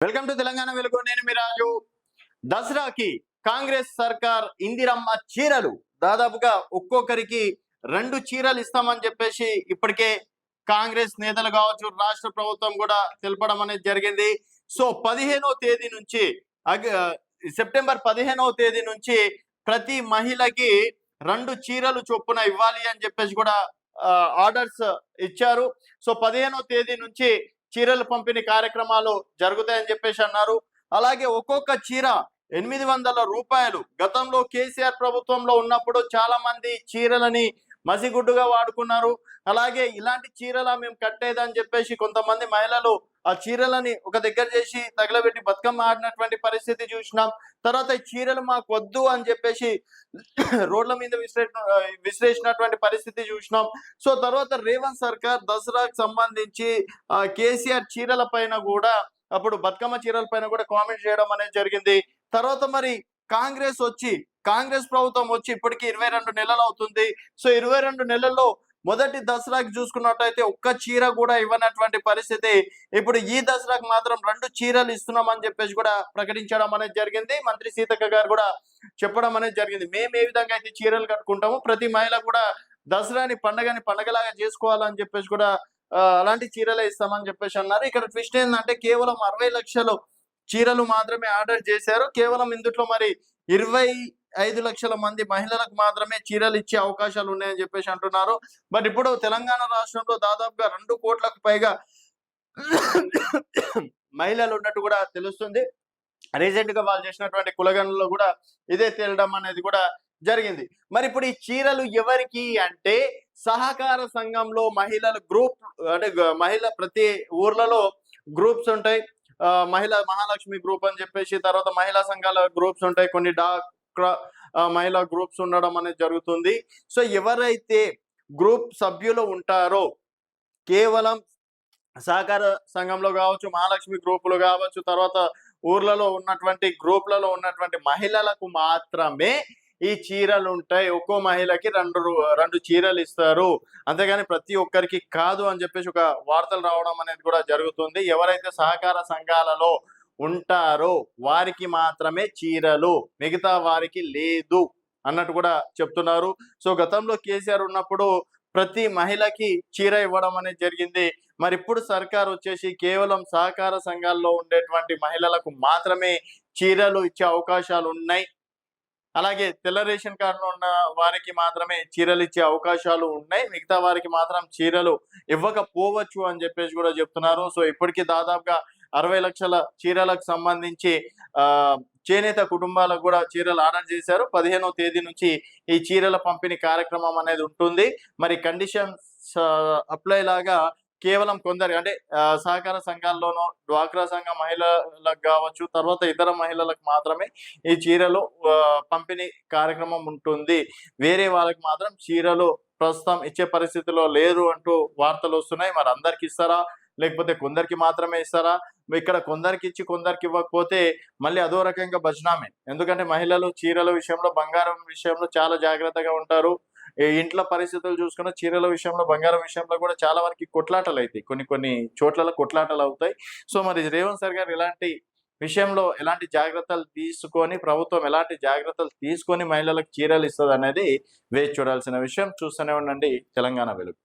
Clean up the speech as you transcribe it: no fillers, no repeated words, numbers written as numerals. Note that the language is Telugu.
వెల్కమ్ టు తెలంగాణ వెలుగు. నేను మీ రాజు. దసరాకి కాంగ్రెస్ సర్కార్ ఇందిరమ్మ చీరలు దాదాపుగా ఒక్కొక్కరికి 2 చీరలు ఇస్తామని చెప్పేసి ఇప్పటికే కాంగ్రెస్ నేతలు కావచ్చు, రాష్ట్ర ప్రభుత్వం కూడా తెలపడం అనేది జరిగింది. సో 15వ తేదీ నుంచి సెప్టెంబర్ 15వ తేదీ నుంచి ప్రతి మహిళకి 2 చీరలు చొప్పున ఇవ్వాలి అని చెప్పేసి కూడా ఆర్డర్స్ ఇచ్చారు. సో 15వ తేదీ నుంచి చీరల పంపిణీ కార్యక్రమాలు జరుగుతాయని చెప్పేసి అన్నారు. అలాగే ఒక్కొక్క చీర 800 రూపాయలు. గతంలో కేసీఆర్ ప్రభుత్వంలో ఉన్నప్పుడు చాలా మంది చీరలని మసిగుడ్డుగా వాడుకున్నారు. అలాగే ఇలాంటి చీరల మేము కట్టేదని చెప్పేసి కొంతమంది మహిళలు ఆ చీరలని ఒక దగ్గర చేసి తగలబెట్టి బతుకమ్మ ఆడినటువంటి పరిస్థితి చూసినాం. తర్వాత ఈ చీరలు మాకు వద్దు అని చెప్పేసి రోడ్ల మీద విసిరేసినటువంటి పరిస్థితి చూసినాం. సో తర్వాత రేవంత్ సర్కార్ దసరాకు సంబంధించి కేసీఆర్ చీరల పైన కూడా అప్పుడు బతుకమ్మ చీరల పైన కూడా కామెంట్ చేయడం అనేది జరిగింది. తర్వాత మరి కాంగ్రెస్ ప్రభుత్వం వచ్చి ఇప్పటికీ 22 నెలలు అవుతుంది. సో 22 నెలల్లో మొదటి దసరాకి చూసుకున్నట్టయితే ఒక్క చీర కూడా ఇవ్వనటువంటి పరిస్థితి. ఇప్పుడు ఈ దసరాకు మాత్రం 2 చీరలు ఇస్తున్నామని చెప్పేసి కూడా ప్రకటించడం అనేది జరిగింది. మంత్రి సీతక్క గారు కూడా చెప్పడం అనేది జరిగింది. మేము ఏ విధంగా అయితే చీరలు కట్టుకుంటామో ప్రతి మహిళ కూడా దసరాని పండగలాగా చేసుకోవాలని చెప్పేసి కూడా అలాంటి చీరలే ఇస్తామని చెప్పేసి అన్నారు. ఇక్కడ ట్విస్ట్ ఏంటంటే కేవలం 60 లక్షలు చీరలు మాత్రమే ఆర్డర్ చేశారు. కేవలం ఇందులో మరి 25 లక్షల మంది మహిళలకు మాత్రమే చీరలు ఇచ్చే అవకాశాలు ఉన్నాయని చెప్పేసి అంటున్నారు. బట్ ఇప్పుడు తెలంగాణ రాష్ట్రంలో దాదాపుగా 2 కోట్లకు పైగా మహిళలు ఉన్నట్టు కూడా తెలుస్తుంది. రీసెంట్ గా వాళ్ళు చేసినటువంటి కులగణలో కూడా ఇదే తేలడం అనేది కూడా జరిగింది. మరి ఇప్పుడు ఈ చీరలు ఎవరికి అంటే సహకార సంఘంలో మహిళల గ్రూప్, అంటే ప్రతి ఊర్లలో గ్రూప్స్ ఉంటాయి. మహాలక్ష్మి గ్రూప్ అని చెప్పేసి, తర్వాత మహిళా సంఘాల గ్రూప్స్ ఉంటాయి, కొన్ని డాక్రా మహిళా గ్రూప్స్ ఉండడం అనేది జరుగుతుంది. సో ఎవరైతే గ్రూప్ సభ్యులు ఉంటారో కేవలం సహకార సంఘంలో కావచ్చు, మహాలక్ష్మి గ్రూపులు కావచ్చు, తర్వాత ఊర్లలో ఉన్నటువంటి గ్రూప్లలో ఉన్నటువంటి మహిళలకు మాత్రమే ఈ చీరలు ఉంటాయి. ఒక్కో మహిళకి 2 చీరలు ఇస్తారు, అంతేగాని ప్రతి ఒక్కరికి కాదు అని చెప్పేసి ఒక వార్తలు రావడం అనేది కూడా జరుగుతుంది. ఎవరైతే సహకార సంఘాలలో ఉంటారో వారికి మాత్రమే చీరలు, మిగతా వారికి లేదు అన్నట్టు కూడా చెప్తున్నారు. సో గతంలో కేసీఆర్ ఉన్నప్పుడు ప్రతి మహిళకి చీర ఇవ్వడం అనేది జరిగింది. మరి ఇప్పుడు సర్కార్ వచ్చేసి కేవలం సహకార సంఘాల్లో ఉండేటువంటి మహిళలకు మాత్రమే చీరలు ఇచ్చే అవకాశాలు ఉన్నాయి. అలాగే తెల్ల రేషన్ కార్డులో ఉన్న వారికి మాత్రమే చీరలు ఇచ్చే అవకాశాలు ఉన్నాయి, మిగతా వారికి మాత్రం చీరలు ఇవ్వకపోవచ్చు అని చెప్పేసి కూడా చెప్తున్నారు. సో ఇప్పటికీ దాదాపుగా 60 లక్షల చీరలకు సంబంధించి చేనేత కుటుంబాలకు కూడా చీరలు ఆర్డర్ చేశారు. 15వ తేదీ నుంచి ఈ చీరల పంపిణీ కార్యక్రమం అనేది ఉంటుంది. మరి కండిషన్స్ అప్లై లాగా కేవలం కొందరు, అంటే సహకార సంఘాల్లోనూ డ్వాక్రా సంఘ మహిళలకు కావచ్చు, తర్వాత ఇతర మహిళలకు మాత్రమే ఈ చీరలు పంపిణీ కార్యక్రమం ఉంటుంది. వేరే వాళ్ళకి మాత్రం చీరలు ప్రస్తుతం ఇచ్చే పరిస్థితిలో లేరు అంటూ వార్తలు వస్తున్నాయి. మరి అందరికి ఇస్తారా, లేకపోతే కొందరికి మాత్రమే ఇస్తారా? ఇక్కడ కొందరికి ఇచ్చి కొందరికి ఇవ్వకపోతే మళ్ళీ అదో రకంగా బజ్నామే. ఎందుకంటే మహిళలు చీరల విషయంలో, బంగారం విషయంలో చాలా జాగ్రత్తగా ఉంటారు. ఇంట్లో పరిస్థితులు చూసుకున్న చీరల విషయంలో, బంగారం విషయంలో కూడా చాలా వరకు కొట్లాటలు అవుతాయి, కొన్ని చోట్ల కొట్లాటలు అవుతాయి. సో మరి రేవంత్ సర్కార్ ఇలాంటి విషయంలో ఎలాంటి జాగ్రత్తలు తీసుకొని, ప్రభుత్వం ఎలాంటి జాగ్రత్తలు తీసుకొని మహిళలకు చీరలు ఇస్తుంది అనేది వేచి చూడాల్సిన విషయం. చూస్తూనే ఉండండి తెలంగాణ వెలుగు.